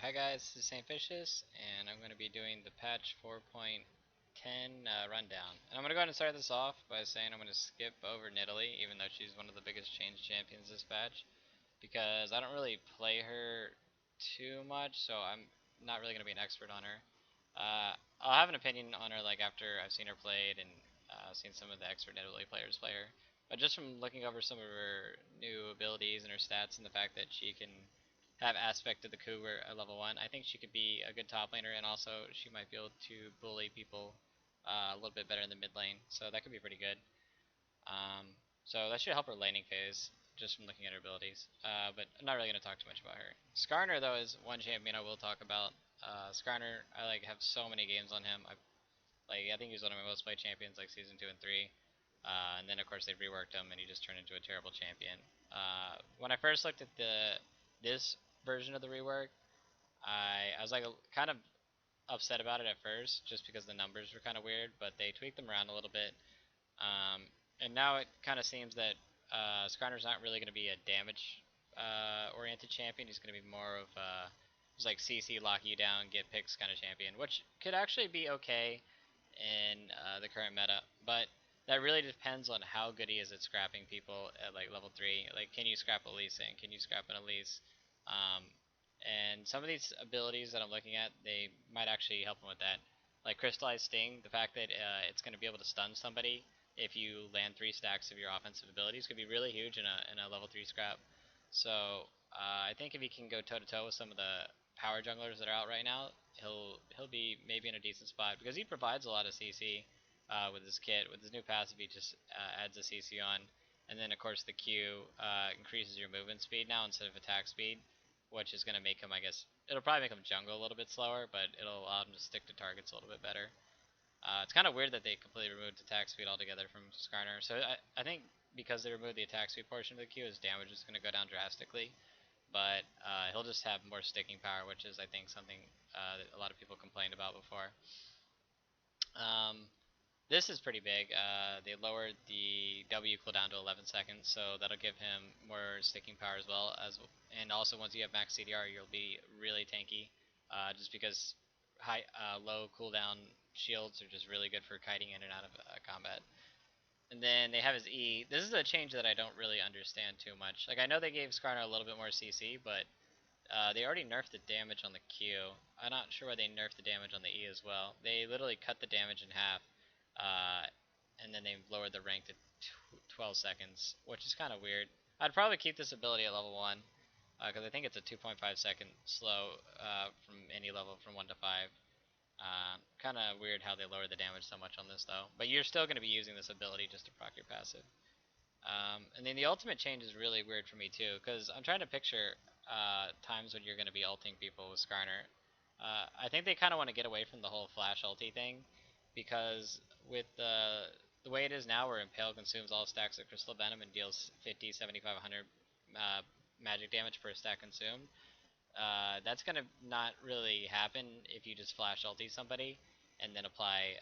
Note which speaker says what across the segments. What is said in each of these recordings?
Speaker 1: Hi guys, this is Saintvicious, and I'm going to be doing the patch 4.10 rundown. And I'm going to go ahead and start this off by saying I'm going to skip over Nidalee, even though she's one of the biggest change champions this patch, because I don't really play her too much, so I'm not really going to be an expert on her. I'll have an opinion on her like after I've seen her played and seen some of the expert Nidalee players play her. But just from looking over some of her new abilities and her stats and the fact that she can have aspect of the coup at level 1, I think she could be a good top laner, and also she might be able to bully people a little bit better in the mid lane, so that could be pretty good. So that should help her laning phase, just from looking at her abilities. But I'm not really going to talk too much about her. Skarner, though, is one champion I will talk about. Skarner, I have so many games on him. I think he was one of my most played champions, like season 2 and 3. And then of course they reworked him, and he just turned into a terrible champion. When I first looked at this version of the rework, I was like kind of upset about it at first, just because the numbers were kind of weird, but they tweaked them around a little bit. Um, and now it kind of seems that Skarner's not really going to be a damage oriented champion. He's going to be more of just like CC, lock you down, get picks kind of champion, which could actually be okay in the current meta, but that really depends on how good he is at scrapping people at like level 3. Like, can you scrap Elise and can you scrap an Elise? Um, and some of these abilities that I'm looking at, they might actually help him with that. Like Crystallized Sting, the fact that it's going to be able to stun somebody if you land 3 stacks of your offensive abilities could be really huge in a level 3 scrap. So I think if he can go toe to toe with some of the power junglers that are out right now, he'll be maybe in a decent spot, because he provides a lot of CC with his kit. With his new passive, he just adds a CC on, and then of course the Q increases your movement speed now instead of attack speed, which is going to make him, I guess, it'll probably make him jungle a little bit slower, but it'll allow him to stick to targets a little bit better. It's kind of weird that they completely removed attack speed altogether from Skarner. So I think because they removed the attack speed portion of the Q, his damage is going to go down drastically. But he'll just have more sticking power, which is, I think, something that a lot of people complained about before. Um, this is pretty big. They lowered the W cooldown to 11 seconds, so that'll give him more sticking power as well. And also, once you have max CDR, you'll be really tanky, just because low cooldown shields are just really good for kiting in and out of combat. And then they have his E. This is a change that I don't really understand too much. Like, I know they gave Skarner a little bit more CC, but they already nerfed the damage on the Q. I'm not sure why they nerfed the damage on the E as well. They literally cut the damage in half, uh, and then they lowered the rank to 12 seconds, which is kind of weird. I'd probably keep this ability at level 1, because I think it's a 2.5 second slow from any level from 1 to 5. Kind of weird how they lowered the damage so much on this though, but you're still going to be using this ability just to proc your passive. And then the ultimate change is really weird for me too, because I'm trying to picture times when you're going to be ulting people with Skarner. I think they kind of want to get away from the whole flash ulti thing, because with the way it is now, where Impale consumes all stacks of Crystal Venom and deals 50, 75, 100 magic damage per stack consumed, that's going to not really happen if you just flash ulti somebody and then apply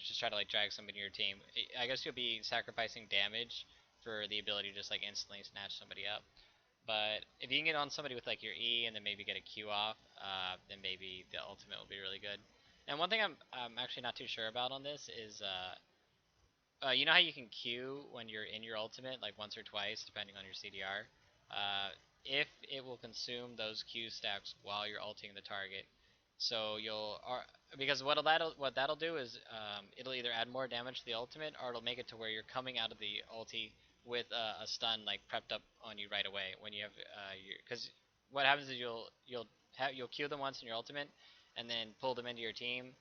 Speaker 1: just try to like drag somebody to your team. I guess you'll be sacrificing damage for the ability to just like instantly snatch somebody up. But if you can get on somebody with like your E and then maybe get a Q off, then maybe the ultimate will be really good. And one thing I'm actually not too sure about on this is, you know how you can Q when you're in your ultimate, like once or twice, depending on your CDR? If it will consume those Q stacks while you're ulting the target, so because what that'll do is it'll either add more damage to the ultimate, or it'll make it to where you're coming out of the ulti with a stun like prepped up on you right away when you have because what happens is you'll Q them once in your ultimate, and then pull them into your team,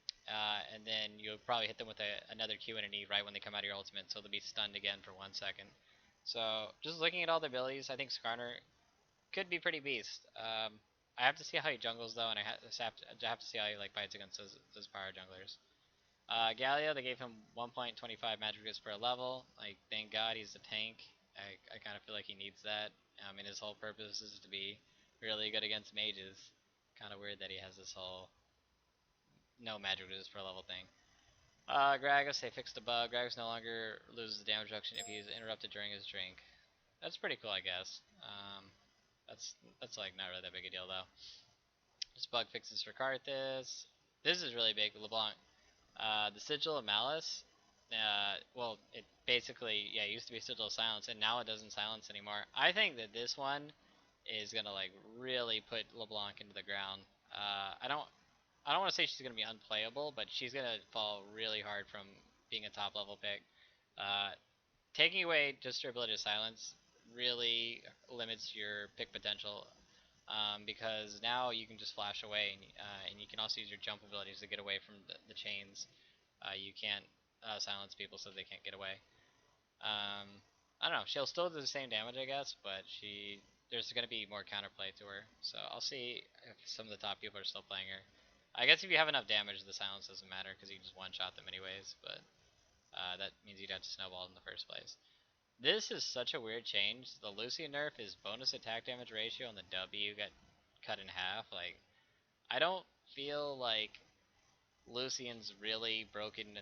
Speaker 1: and then you'll probably hit them with another Q and an E right when they come out of your ultimate, so they'll be stunned again for 1 second. So just looking at all the abilities, I think Skarner could be pretty beast. I have to see how he jungles though, and I have to see how he like fights against those power junglers. Galio, they gave him 1.25 magic resist per level. Like, thank God he's a tank. I kind of feel like he needs that. I mean, his whole purpose is to be really good against mages. Kind of weird that he has this whole no magic resist per level thing. Gragas, they fixed a bug. Gragas no longer loses damage reduction if he's interrupted during his drink. That's pretty cool, I guess. That's like not really that big a deal though. Just bug fixes for Karthus. This is really big. LeBlanc. The Sigil of Malice. Well, it basically it used to be Sigil of Silence, and now it doesn't silence anymore. I think that this one is gonna like really put LeBlanc into the ground. I don't want to say she's gonna be unplayable, but she's gonna fall really hard from being a top level pick. Uh, Taking away just her ability to silence really limits your pick potential, because now you can just flash away, and you can also use your jump abilities to get away from the chains. You can't silence people so they can't get away. I don't know. She'll still do the same damage, I guess, but there's going to be more counterplay to her. So I'll see if some of the top people are still playing her. I guess if you have enough damage, the silence doesn't matter because you can just one-shot them anyways, but that means you'd have to snowball in the first place. This is such a weird change. The Lucian nerf is bonus attack damage ratio and the W got cut in half. Like, I don't feel like Lucian's really broken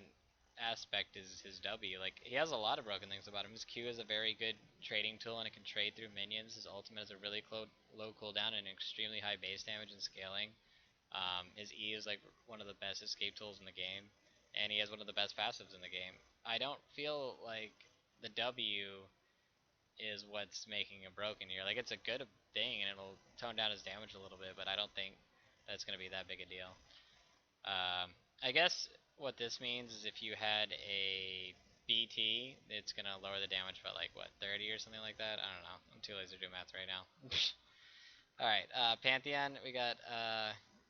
Speaker 1: aspect is his W. Like, he has a lot of broken things about him. His Q is a very good trading tool and it can trade through minions. His ultimate is a really low cooldown and extremely high base damage and scaling. His E is like one of the best escape tools in the game, and he has one of the best passives in the game. I don't feel like the W is what's making him broken here. Like, it's a good thing and it'll tone down his damage a little bit, but I don't think that's going to be that big a deal. I guess what this means is if you had a BT, it's going to lower the damage by like, what, 30 or something like that? I don't know. I'm too lazy to do math right now. Alright, Pantheon, we got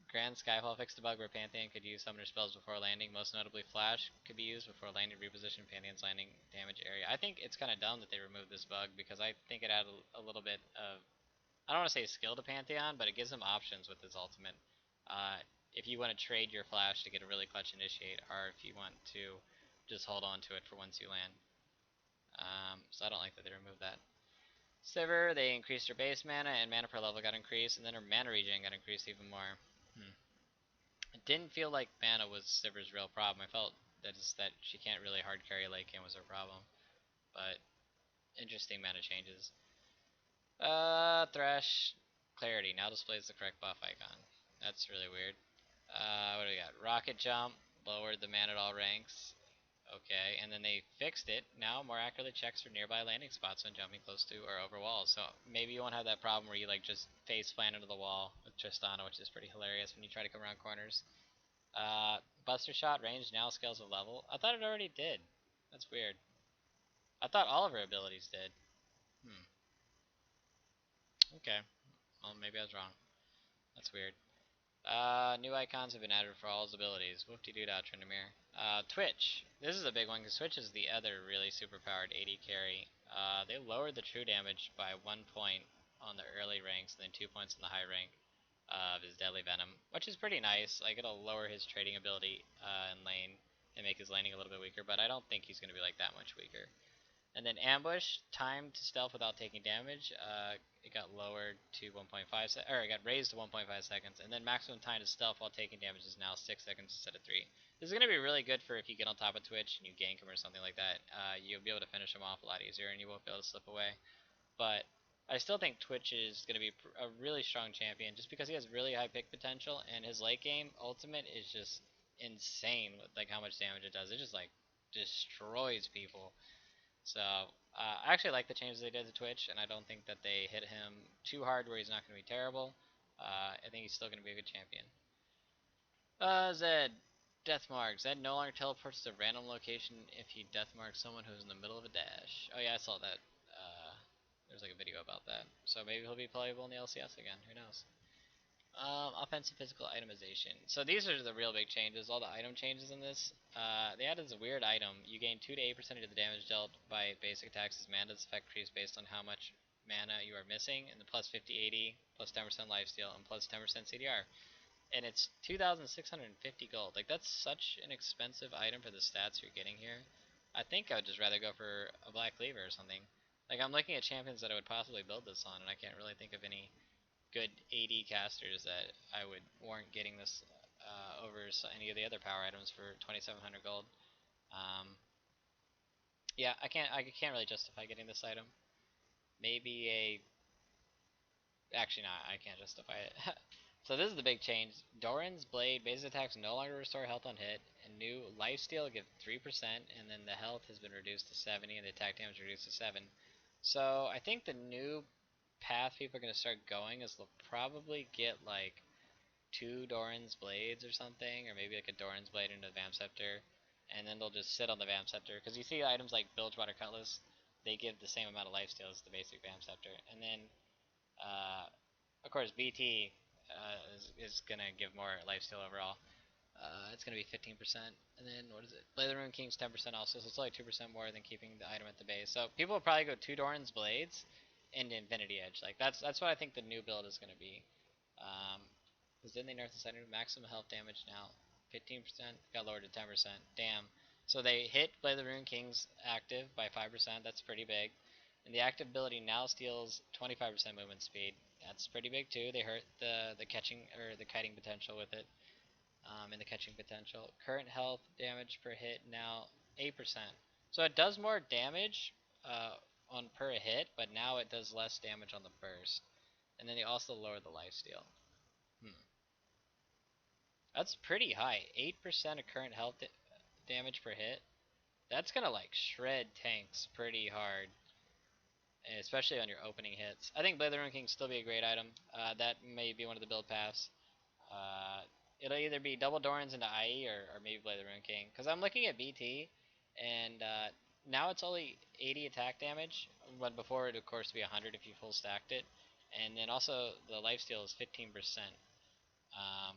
Speaker 1: Grand Skyfall fixed a bug where Pantheon could use summoner spells before landing. Most notably, Flash could be used before landing, reposition Pantheon's landing damage area. I think it's kind of dumb that they removed this bug because I think it added a little bit of, I don't want to say skill to Pantheon, but it gives him options with his ultimate. Uh, if you want to trade your Flash to get a really clutch initiate, or if you want to just hold on to it for once you land. So I don't like that they removed that. Sivir, they increased her base mana, and mana per level got increased, and then her mana regen got increased even more. It didn't feel like mana was Sivir's real problem. I felt that she can't really hard carry late game was her problem. But interesting mana changes. Thresh, Clarity now displays the correct buff icon. That's really weird. What do we got? Rocket Jump, lowered the mana at all ranks. Okay, and then they fixed it. Now more accurately checks for nearby landing spots when jumping close to or over walls. So maybe you won't have that problem where you like just face plant into the wall with Tristana, which is pretty hilarious when you try to come around corners. Buster Shot range now scales with level. I thought it already did. That's weird. I thought all of her abilities did. Okay. Well, maybe I was wrong. That's weird. New icons have been added for all his abilities. Whoop-de-doo-dah, Tryndamere. Twitch. This is a big one because Twitch is the other really superpowered AD carry. They lowered the true damage by 1 point on the early ranks and then 2 points in the high rank of his Deadly Venom, which is pretty nice. Like, it'll lower his trading ability in lane and make his laning a little bit weaker, but I don't think he's going to be like that much weaker. And then Ambush, time to stealth without taking damage, it got lowered to 1.5 or it got raised to 1.5 seconds. And then maximum time to stealth while taking damage is now 6 seconds instead of 3. This is going to be really good for if you get on top of Twitch and you gank him or something like that. You'll be able to finish him off a lot easier and you won't be able to slip away. But I still think Twitch is going to be a really strong champion just because he has really high pick potential and his late game ultimate is just insane with like how much damage it does. It just like destroys people. So I actually like the changes they did to Twitch, and I don't think that they hit him too hard where he's not going to be terrible. I think he's still going to be a good champion. Zed. Deathmark. Zed no longer teleports to a random location if he deathmarks someone who's in the middle of a dash. Oh yeah, I saw that. There's like a video about that. So maybe he'll be playable in the LCS again. Who knows? Offensive physical itemization. So these are the real big changes. All the item changes in this. They added this weird item. You gain 2 to 8% of the damage dealt by basic attacks as mana's effect increase based on how much mana you are missing, and the plus 50 AD, plus 10% lifesteal, and plus 10% CDR. And it's 2,650 gold. Like, that's such an expensive item for the stats you're getting here. I think I would just rather go for a Black Cleaver or something. Like, I'm looking at champions that I would possibly build this on, and I can't really think of any good AD casters that I would warrant getting this over any of the other power items for 2,700 gold. Yeah, I can't really justify getting this item. Maybe a Actually, not. I can't justify it. So this is the big change. Doran's blade base attacks no longer restore health on hit, and new lifesteal give 3%, and then the health has been reduced to 70, and the attack damage reduced to 7. So I think the new path people are gonna start going is they'll probably get like two Doran's blades or something, or maybe like a Doran's blade into the Vamp Scepter, and then they'll just sit on the Vamp Scepter. Because you see items like Bilgewater Cutlass, they give the same amount of lifesteal as the basic Vamp Scepter, and then uh, of course, BT is gonna give more lifesteal overall. It's gonna be 15%, and then what is it? Blade of the Rune King's 10% also, so it's only 2% more than keeping the item at the base. So people will probably go two Doran's Blades into Infinity Edge. Like that's what I think the new build is gonna be. Because then they nerfed the item maximum health damage now 15% got lowered to 10%. Damn. So they hit Blade of the Rune King's active by 5%. That's pretty big. And the active ability now steals 25% movement speed. That's pretty big too. They hurt the catching or the kiting potential with it. And the catching potential. Current health damage per hit now 8%. So it does more damage on per hit, but now it does less damage on the burst. And then they also lower the lifesteal. Hmm. That's pretty high. 8% of current health damage per hit. That's gonna like shred tanks pretty hard, especially on your opening hits. I think Blade of the Rune King still be a great item. That may be one of the build paths. Uh, it'll either be double Dorans into IE or maybe Blade of the Rune King. Because I'm looking at BT, and now it's only 80 attack damage, but before it, of course, be 100 if you full stacked it. And then also the lifesteal is 15%. Um,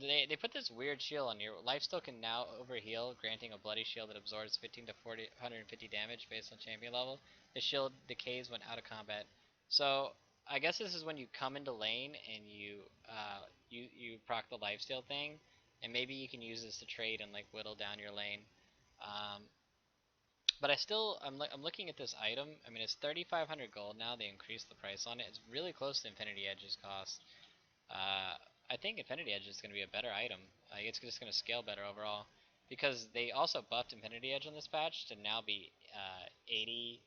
Speaker 1: they put this weird shield on your lifesteal can now overheal, granting a bloody shield that absorbs 15 to 150 damage based on champion level. The shield decays when out of combat. So I guess this is when you come into lane and you proc the lifesteal thing, and maybe you can use this to trade and like whittle down your lane. Um, but I'm looking at this item. I mean, it's 3,500 gold now. They increased the price on it. It's really close to Infinity Edge's cost. Uh, I think Infinity Edge is going to be a better item. It's just going to scale better overall. Because they also buffed Infinity Edge on this patch to now be 80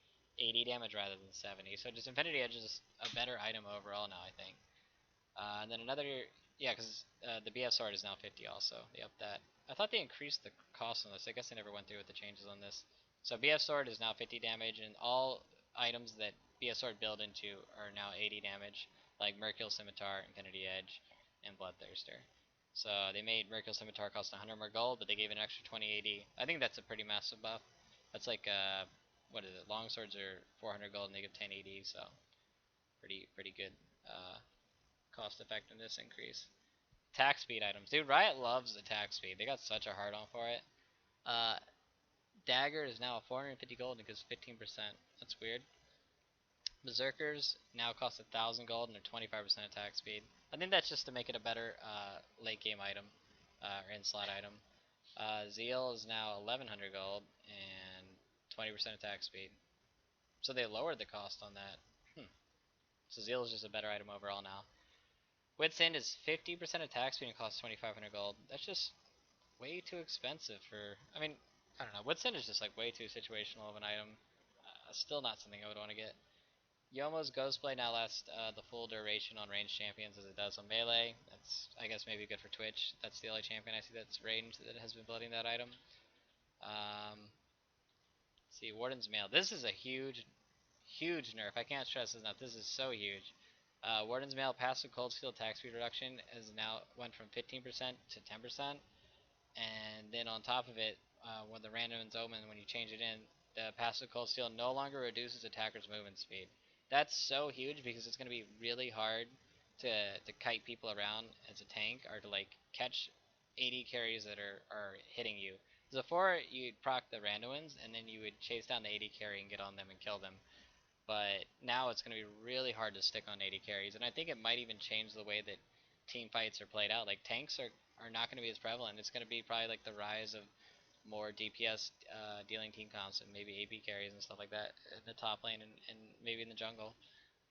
Speaker 1: damage rather than 70. So just Infinity Edge is a better item overall now, I think. And then another, yeah, because the BF Sword is now 50 also. They upped that. I thought they increased the cost on this. I guess they never went through with the changes on this. So BF Sword is now 50 damage, and all items that BF Sword build into are now 80 damage, like Mercurial Scimitar, Infinity Edge, and Bloodthirster. So they made Mercurial Scimitar cost 100 more gold, but they gave it an extra 20 AD. I think that's a pretty massive buff. That's like, what is it? Long swords are 400 gold and they give 10 AD, so pretty good cost effectiveness increase. Attack speed items. Dude, Riot loves attack speed. They got such a hard on for it. Uh, Dagger is now 450 gold and it gives 15%. That's weird. Berserkers now cost 1,000 gold and they're 25% attack speed. I think that's just to make it a better late game item or in slot item. Zeal is now 1,100 gold and 20% attack speed. So they lowered the cost on that. So Zeal is just a better item overall now. Wit's End is 50% attack speed and costs 2,500 gold. That's just way too expensive for. I mean, I don't know. Wit's End is just like way too situational of an item. Still not something I would want to get. Yomo's Ghostblade now lasts the full duration on ranged champions as it does on melee. That's, I guess, maybe good for Twitch. That's the only champion I see that's ranged that has been building that item. Let's see, Warden's Mail. This is a huge nerf. I can't stress this enough. This is so huge. Warden's Mail passive cold steel attack speed reduction has now went from 15% to 10%. And then on top of it, when the Random's Omen, when you change it in, the passive cold steel no longer reduces attackers' movement speed. That's so huge because it's going to be really hard to kite people around as a tank or to like catch 80 carries that are hitting you. Because before you'd proc the randoms and then you would chase down the 80 carry and get on them and kill them. But now it's going to be really hard to stick on 80 carries, and I think it might even change the way that team fights are played out. Like tanks are not going to be as prevalent. It's going to be probably like the rise of more DPS dealing team comps and maybe AP carries and stuff like that in the top lane and maybe in the jungle.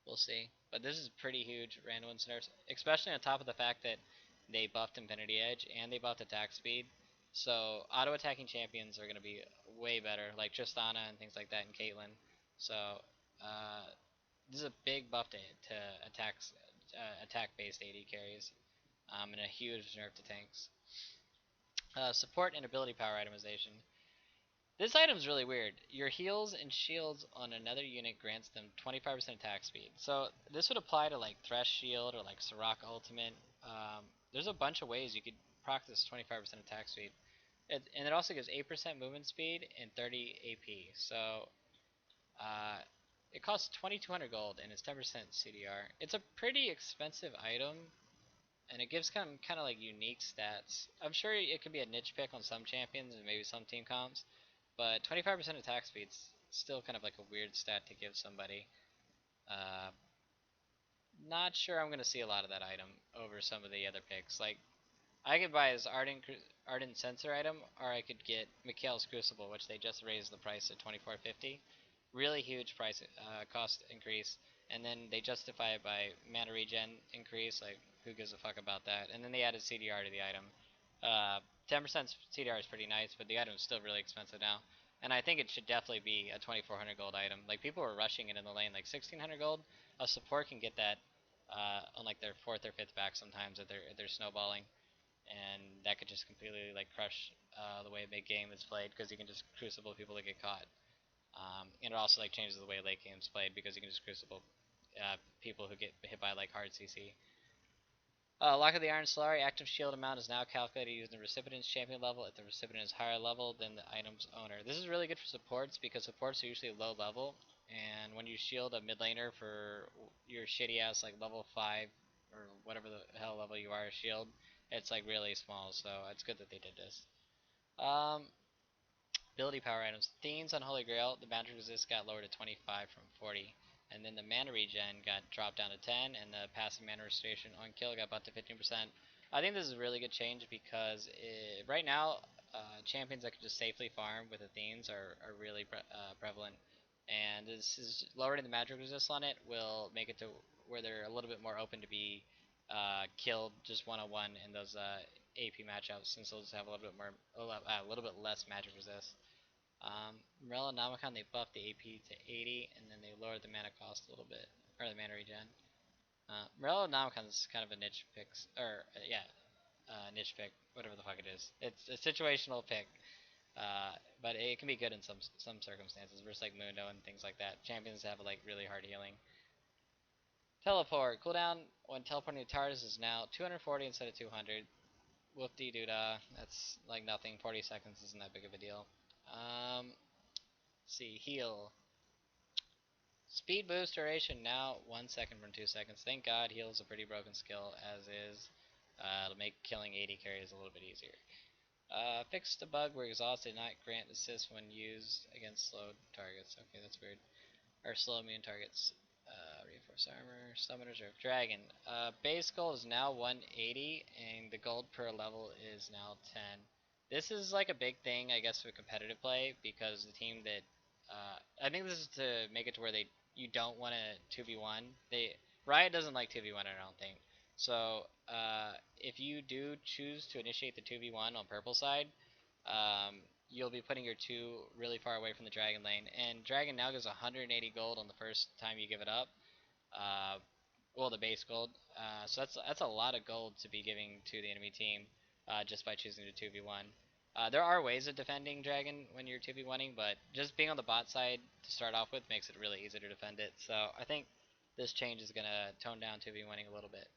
Speaker 1: We'll see. But this is pretty huge random nerfs, especially on top of the fact that they buffed Infinity Edge and they buffed attack speed. So auto attacking champions are going to be way better, like Tristana and things like that, and Caitlyn. So uh, this is a big buff to attack-based AD carries, and a huge nerf to tanks. Support and ability power itemization. This item is really weird. Your heals and shields on another unit grants them 25% attack speed. So this would apply to like Thresh Shield or like Soraka Ultimate. There's a bunch of ways you could proc this 25% attack speed. And it also gives 8% movement speed and 30 AP. So uh, it costs 2200 gold and it's 10% CDR. It's a pretty expensive item, and it gives kind of like unique stats. I'm sure it could be a niche pick on some champions and maybe some team comps, but 25% attack speed's still kind of like a weird stat to give somebody. Uh, Not sure I'm gonna see a lot of that item over some of the other picks. Like I could buy his Ardent Sensor item, or I could get Mikhail's Crucible, which they just raised the price to 2450. Really huge price cost increase, and then they justify it by mana regen increase. Like who gives a fuck about that? And then they added CDR to the item. 10% CDR is pretty nice, but the item is still really expensive now. And I think it should definitely be a 2400 gold item. Like people were rushing it in the lane, like 1600 gold. A support can get that on like their fourth or fifth back sometimes if they're snowballing, and that could just completely like crush the way mid game is played because you can just crucible people that get caught. And it also like changes the way late game's played because you can just crucible people who get hit by like hard CC. Lock of the Iron Solari, active shield amount is now calculated using the recipient's champion level if the recipient is higher level than the item's owner. This is really good for supports because supports are usually low level, and when you shield a mid laner for your shitty ass like level 5 or whatever the hell level you are shield, it's like really small, so it's good that they did this. Um, Ability power items. Themes on Holy Grail, the magic resist got lowered to 25 from 40. And then the mana regen got dropped down to 10, and the passive mana restoration on kill got bumped to 15%. I think this is a really good change because right now, champions that can just safely farm with the themes are really prevalent. And this is lowering the magic resist on it will make it to where they're a little bit more open to be killed just one-on-one in those AP matchups, since they'll just have a little bit more, a little bit less magic resist. Morella and Namicon, they buffed the AP to 80, and then they lowered the mana cost a little bit, or the mana regen. Morella and Namicon is kind of a niche pick, or yeah, niche pick, whatever the fuck it is. It's a situational pick, but it can be good in some circumstances, versus like Mundo and things like that. Champions have like really hard healing. Teleport cooldown when teleporting to TARDIS is now 240 instead of 200. Whoop-dee doo-dah. That's like nothing. 40 seconds isn't that big of a deal. Let's see, heal. Speed boost duration now 1 second from 2 seconds. Thank God heal is a pretty broken skill as is. It'll make killing 80 carries a little bit easier. Fixed the bug where exhaust did not grant assist when used against slow targets. Okay, that's weird. Or slow immune targets. Reinforced armor, summoners, or dragon. Base gold is now 180, and the gold per level is now 10. This is like a big thing, I guess, for competitive play because the team that I think this is to make it to where you don't want to 2v1. Riot doesn't like 2v1, I don't think. So if you do choose to initiate the 2v1 on purple side, you'll be putting your 2 really far away from the dragon lane, and dragon now gives 180 gold on the first time you give it up. Well, the base gold. So that's a lot of gold to be giving to the enemy team just by choosing to 2v1. There are ways of defending dragon when you're 2v1ing, but just being on the bot side to start off with makes it really easy to defend it. So I think this change is gonna tone down 2v1ing a little bit.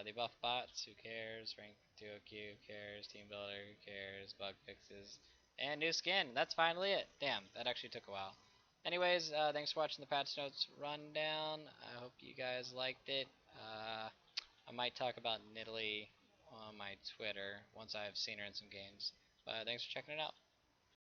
Speaker 1: They buff bots, who cares? Rank duo queue, who cares? Team builder, who cares? Bug fixes. And new skin, that's finally it. Damn, that actually took a while. Anyways, thanks for watching the patch notes rundown. I hope you guys liked it. I might talk about Nidalee on my Twitter once I've seen her in some games. But thanks for checking it out.